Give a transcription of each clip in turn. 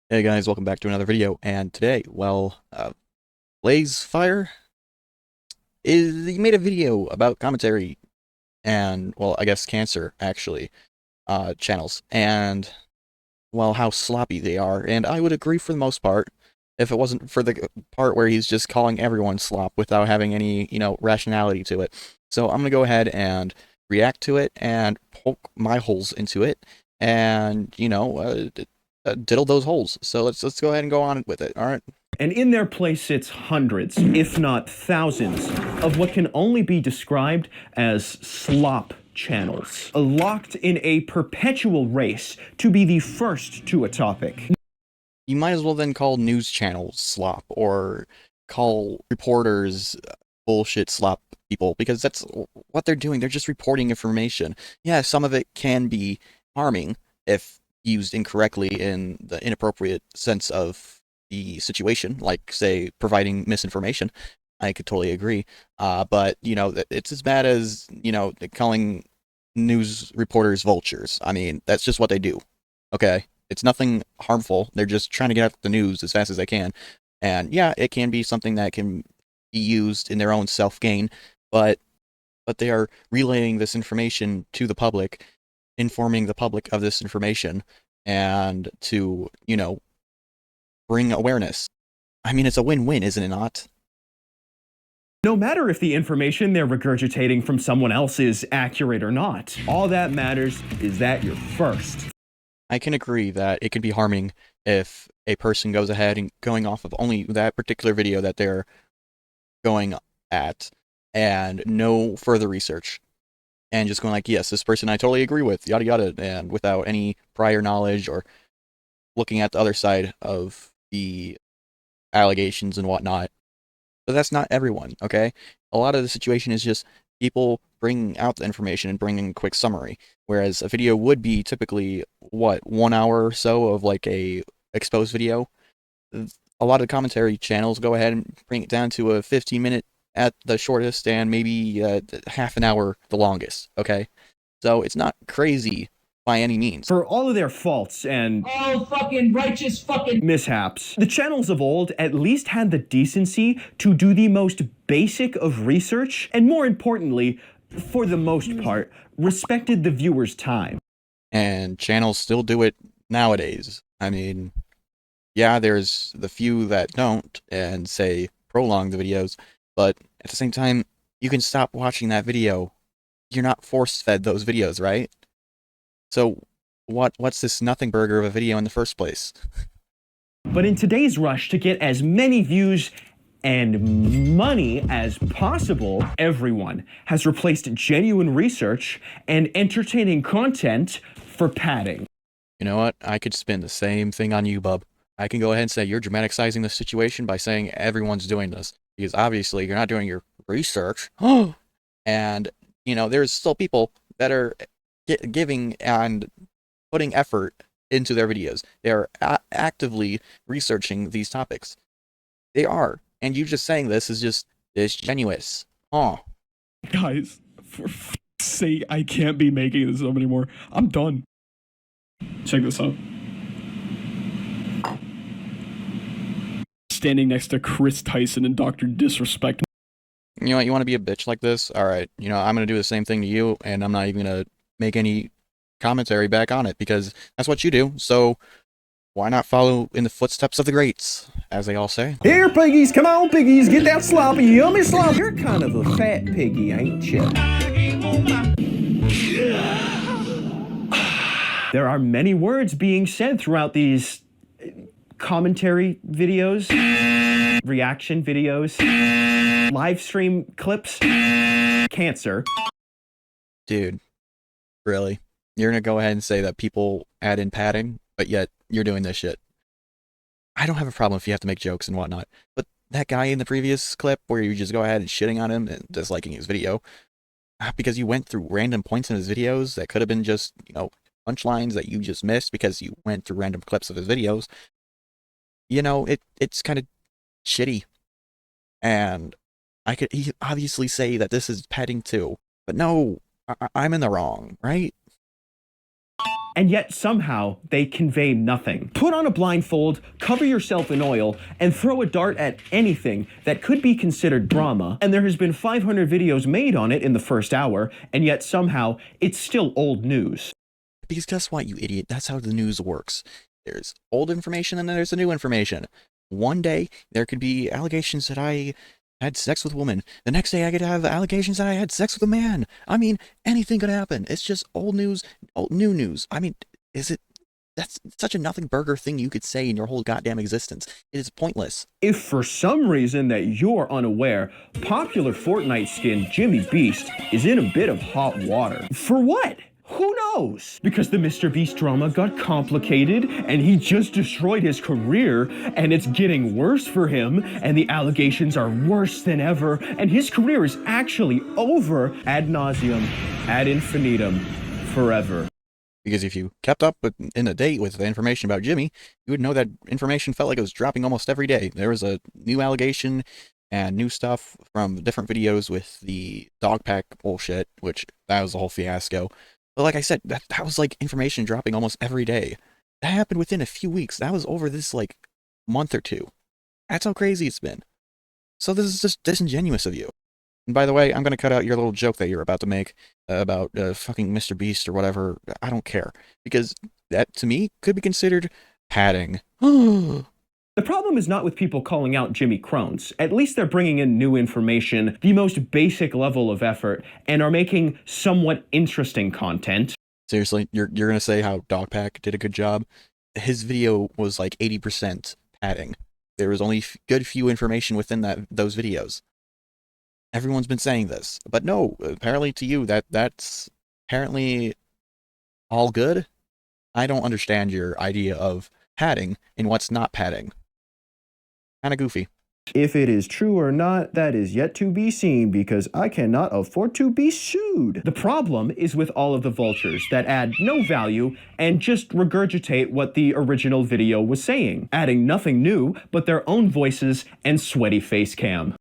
Hey guys, welcome back to another video, and today, Flazefire he made a video about commentary and, well, I guess cancer, actually, channels, and, well, how sloppy they are, and I would agree for the most part, if it wasn't for the part where he's just calling everyone slop without having any, rationality to it. So I'm gonna go ahead and react to it and poke my holes into it, and, diddle those holes. So let's go ahead and go on with it, alright? And in their place sits hundreds, if not thousands, of what can only be described as slop channels, locked in a perpetual race to be the first to a topic. You might as well then call news channels slop, or call reporters bullshit slop people, because that's what they're doing. They're just reporting information. Yeah, some of it can be harming if used incorrectly in the inappropriate sense of the situation, like, say, providing misinformation. I could totally agree. But, it's as bad as, calling news reporters vultures. I mean, that's just what they do. Okay? It's nothing harmful. They're just trying to get out the news as fast as they can. And yeah, it can be something that can be used in their own self-gain, but they are relaying this information to the public, informing the public of this information, and to, bring awareness. I mean, it's a win-win, isn't it not? No matter if the information they're regurgitating from someone else is accurate or not, all that matters is that you're first. I can agree that it can be harming if a person goes ahead and going off of only that particular video that they're going at and no further research, and just going like, yes, this person I totally agree with, yada yada, and without any prior knowledge or looking at the other side of the allegations and whatnot. But that's not everyone, okay? A lot of the situation is just people bringing out the information and bringing a quick summary, whereas a video would be typically, what, 1 hour or so of like a exposed video. A lot of commentary channels go ahead and bring it down to a 15-minute at the shortest, and maybe half an hour the longest, okay? So it's not crazy by any means. For all of their faults and all fucking righteous fucking mishaps, the channels of old at least had the decency to do the most basic of research, and more importantly, for the most part, respected the viewer's time. And channels still do it nowadays. I mean, yeah, there's the few that don't and say prolong the videos, but at the same time, you can stop watching that video. You're not force-fed those videos, right? So what's this nothing burger of a video in the first place? But in today's rush to get as many views and money as possible, everyone has replaced genuine research and entertaining content for padding. You know what? I could spin the same thing on you, bub. I can go ahead and say you're dramaticizing the situation by saying everyone's doing this, because obviously you're not doing your research. And, there's still people that are giving and putting effort into their videos. They are actively researching these topics. They are. And you just saying this is just disingenuous. Guys, for f***'s sake, I can't be making this up anymore. I'm done. Check this out. Standing next to Chris Tyson and Dr. Disrespect. You know what? You want to be a bitch like this? All right. I'm going to do the same thing to you, and I'm not even going to make any commentary back on it, because that's what you do. So why not follow in the footsteps of the greats, as they all say? Here, piggies, come on, piggies, get that sloppy, yummy slop. You're kind of a fat piggy, ain't you? There are many words being said throughout these commentary videos, reaction videos, live stream clips. Cancer. Dude, really? You're gonna go ahead and say that people add in padding, but yet you're doing this shit? I don't have a problem if you have to make jokes and whatnot, but that guy in the previous clip where you just go ahead and shitting on him and disliking his video, because you went through random points in his videos that could have been just, punchlines that you just missed because you went through random clips of his videos, it's kind of shitty. And I could obviously say that this is padding too, but no, I'm in the wrong, right? and yet somehow they convey nothing. Put on a blindfold, cover yourself in oil, and throw a dart at anything that could be considered drama, and there has been 500 videos made on it in the first hour, and yet somehow it's still old news. Because guess what, you idiot? That's how the news works. There's old information and then there's the new information. One day, there could be allegations that I had sex with a woman. The next day, I could have allegations that I had sex with a man. I mean, anything could happen. It's just old news, new news. I mean, that's such a nothing burger thing you could say in your whole goddamn existence. It is pointless. If for some reason that you're unaware, popular Fortnite skin Jimmy Beast is in a bit of hot water. For what? Who knows? Because the Mr. Beast drama got complicated and he just destroyed his career and it's getting worse for him and the allegations are worse than ever and his career is actually over ad nauseum, ad infinitum, forever. Because if you kept up in a date with the information about Jimmy, you would know that information felt like it was dropping almost every day. There was a new allegation and new stuff from different videos with the dog pack bullshit, which that was a whole fiasco. But like I said, that was like information dropping almost every day. That happened within a few weeks. That was over this like month or two. That's how crazy it's been. So this is just disingenuous of you. And by the way, I'm going to cut out your little joke that you're about to make about fucking Mr. Beast or whatever. I don't care. Because that, to me, could be considered padding. The problem is not with people calling out Jimmy Crones. At least they're bringing in new information, the most basic level of effort, and are making somewhat interesting content. Seriously, you're going to say how Dogpack did a good job? His video was like 80% padding. There was only good few information within those videos. Everyone's been saying this. But no, apparently to you, that's apparently all good? I don't understand your idea of padding and what's not padding. Kinda goofy. If it is true or not, that is yet to be seen because I cannot afford to be sued. The problem is with all of the vultures that add no value and just regurgitate what the original video was saying, adding nothing new but their own voices and sweaty face cam.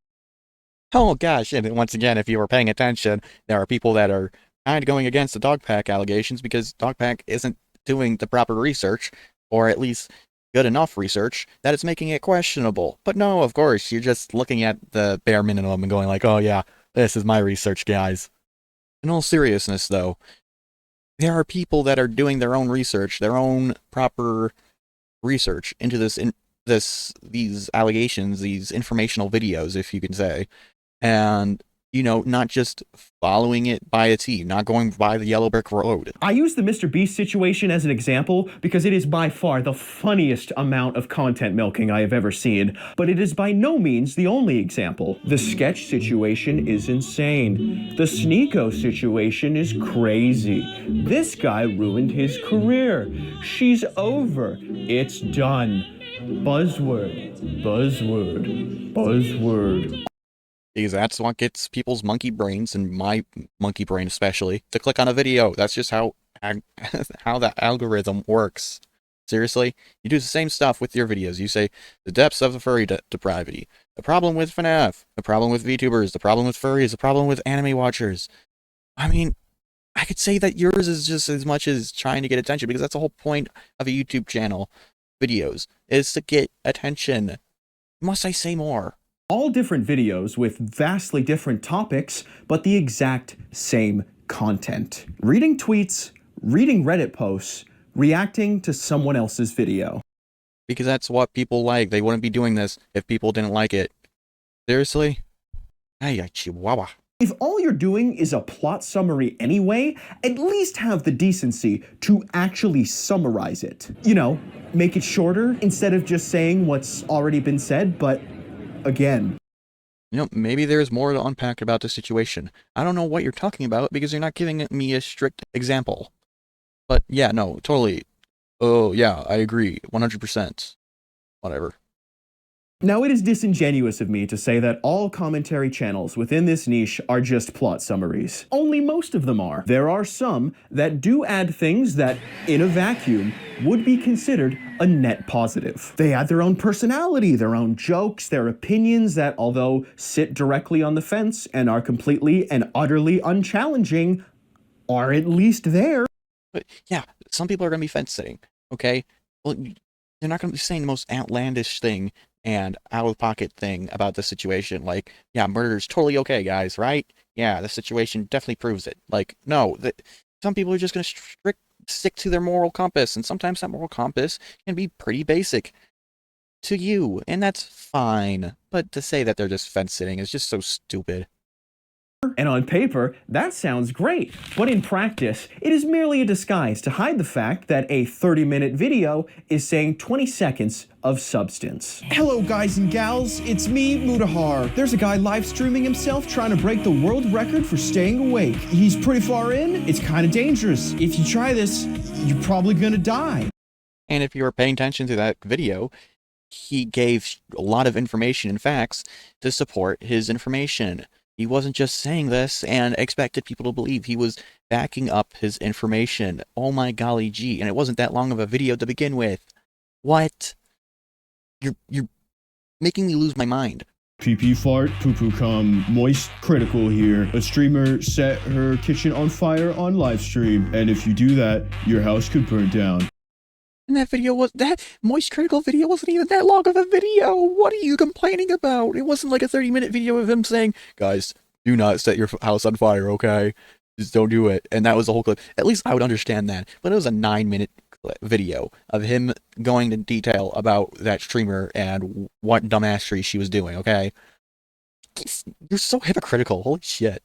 Oh gosh, and once again, if you were paying attention, there are people that are kind of going against the Dogpack allegations because Dogpack isn't doing the proper research, or at least good enough research, that it's making it questionable. But no, of course, you're just looking at the bare minimum and going like, oh yeah, this is my research, guys. In all seriousness, though, there are people that are doing their own research, their own proper research into these allegations, these informational videos, if you can say, and you know, not just following it by a T, not going by the yellow brick road. I use the Mr. Beast situation as an example because it is by far the funniest amount of content milking I have ever seen, but it is by no means the only example. The sketch situation is insane. The Sneeko situation is crazy. This guy ruined his career. She's over. It's done. Buzzword, buzzword, buzzword. Because that's what gets people's monkey brains, and my monkey brain especially, to click on a video. That's just how that algorithm works. Seriously? You do the same stuff with your videos. You say, the depths of the furry depravity, the problem with FNAF, the problem with VTubers, the problem with furries, the problem with anime watchers. I mean, I could say that yours is just as much as trying to get attention, because that's the whole point of a YouTube channel, videos, is to get attention. Must I say more? All different videos with vastly different topics, but the exact same content. Reading tweets, reading Reddit posts, reacting to someone else's video. Because that's what people like. They wouldn't be doing this if people didn't like it. Seriously? Ay, chihuahua. If all you're doing is a plot summary anyway, at least have the decency to actually summarize it. You know, make it shorter instead of just saying what's already been said, but again. You know, maybe there's more to unpack about the situation. I don't know what you're talking about because you're not giving me a strict example. But yeah, no, totally. Oh, yeah, I agree. 100%. Whatever. Now, it is disingenuous of me to say that all commentary channels within this niche are just plot summaries. Only most of them are. There are some that do add things that, in a vacuum, would be considered a net positive. They add their own personality, their own jokes, their opinions that, although sit directly on the fence and are completely and utterly unchallenging, are at least there. But yeah, some people are going to be fence sitting, okay? Well, they're not going to be saying the most outlandish thing and out-of-pocket thing about the situation. Like, yeah, murder's totally okay, guys, right? Yeah, the situation definitely proves it. Like, no, some people are just going to stick to their moral compass, and sometimes that moral compass can be pretty basic to you, and that's fine. But to say that they're just fence-sitting is just so stupid. And on paper, that sounds great. But in practice, it is merely a disguise to hide the fact that a 30-minute video is saying 20 seconds of substance. Hello guys and gals, it's me, Mudahar. There's a guy live streaming himself trying to break the world record for staying awake. He's pretty far in, it's kind of dangerous. If you try this, you're probably gonna die. And if you were paying attention to that video, he gave a lot of information and facts to support his information. He wasn't just saying this and expected people to believe. He was backing up his information. Oh my golly gee, and it wasn't that long of a video to begin with. What? You're making me lose my mind. Pee-pee fart, poo-poo cum, moist critical here. A streamer set her kitchen on fire on live stream, and if you do that, your house could burn down. And that Moist Critical video wasn't even that long of a video. What are you complaining about? It wasn't like a 30-minute video of him saying, guys, do not set your house on fire, okay? Just don't do it. And that was the whole clip. At least I would understand that. But it was a 9-minute video of him going into detail about that streamer and what dumbassery she was doing, okay? You're so hypocritical. Holy shit.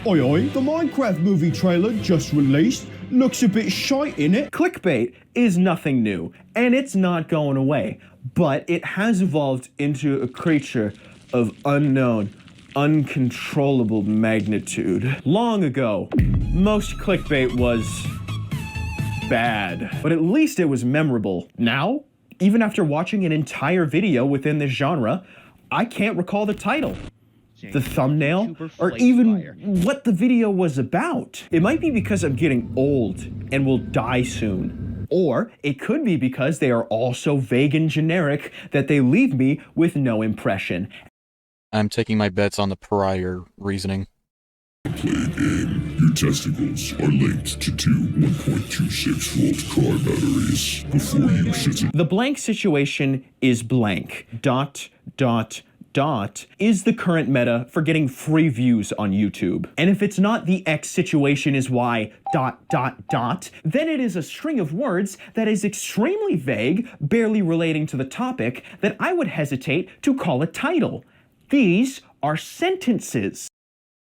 Oi oi, the Minecraft movie trailer just released. Looks a bit shite, innit? Clickbait is nothing new, and it's not going away, but it has evolved into a creature of unknown, uncontrollable magnitude. Long ago, most clickbait was bad, but at least it was memorable. Now, even after watching an entire video within this genre, I can't recall the title, the thumbnail, or even what the video was about. It might be because I'm getting old and will die soon. Or it could be because they are all so vague and generic that they leave me with no impression. I'm taking my bets on the prior reasoning. Play a game. Your testicles are linked to two 1.26 volt car batteries. Before you shit The blank situation is blank. ... is the current meta for getting free views on YouTube. And if it's not the X situation is Y ... then it is a string of words that is extremely vague, barely relating to the topic, that I would hesitate to call a title. These are sentences.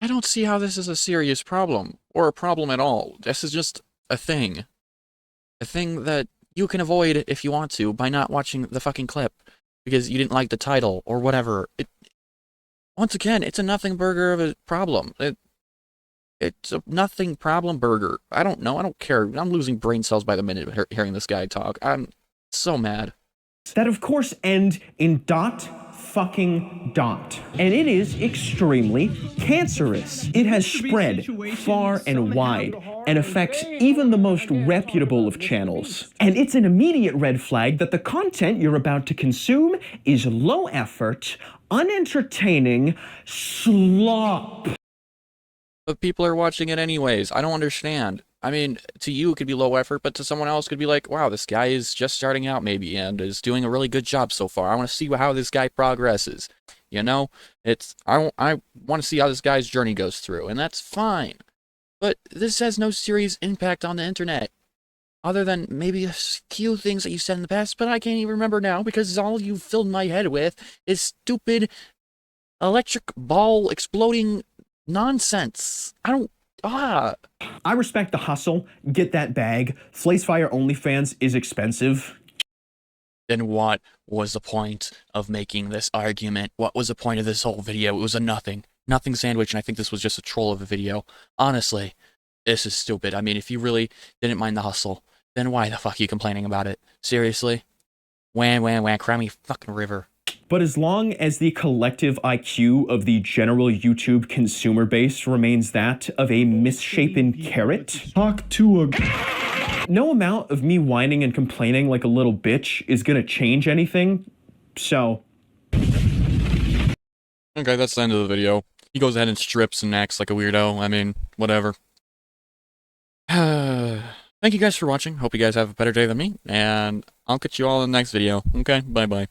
I don't see how this is a serious problem, or a problem at all. This is just a thing. A thing that you can avoid if you want to by not watching the fucking clip. Because you didn't like the title, or whatever. Once again, it's a nothing burger of a problem. It's a nothing problem burger. I don't know, I don't care. I'm losing brain cells by the minute hearing this guy talk. I'm so mad. That of course end in ... And it is extremely cancerous. It has spread far and wide and affects even the most reputable of channels. And it's an immediate red flag that the content you're about to consume is low effort, unentertaining slop. But people are watching it anyways. I don't understand. I mean, to you it could be low effort, but to someone else it could be like, wow, this guy is just starting out maybe and is doing a really good job so far. I want to see how this guy progresses. You know, I want to see how this guy's journey goes through, and that's fine. But this has no serious impact on the internet. Other than maybe a few things that you said in the past, but I can't even remember now because all you filled my head with is stupid electric ball exploding nonsense. I respect the hustle. Get that bag. Flazefire OnlyFans is expensive. Then what was the point of making this argument? What was the point of this whole video? It was a nothing sandwich, and I think this was just a troll of a video. Honestly, this is stupid. I mean, if you really didn't mind the hustle, then why the fuck are you complaining about it? Seriously? Wah, cry me fucking river. But as long as the collective IQ of the general YouTube consumer base remains that of a misshapen carrot, Talk to a... no amount of me whining and complaining like a little bitch is gonna change anything, so... Okay, that's the end of the video. He goes ahead and strips and acts like a weirdo. I mean, whatever. Thank you guys for watching. Hope you guys have a better day than me, and I'll catch you all in the next video. Okay, bye-bye.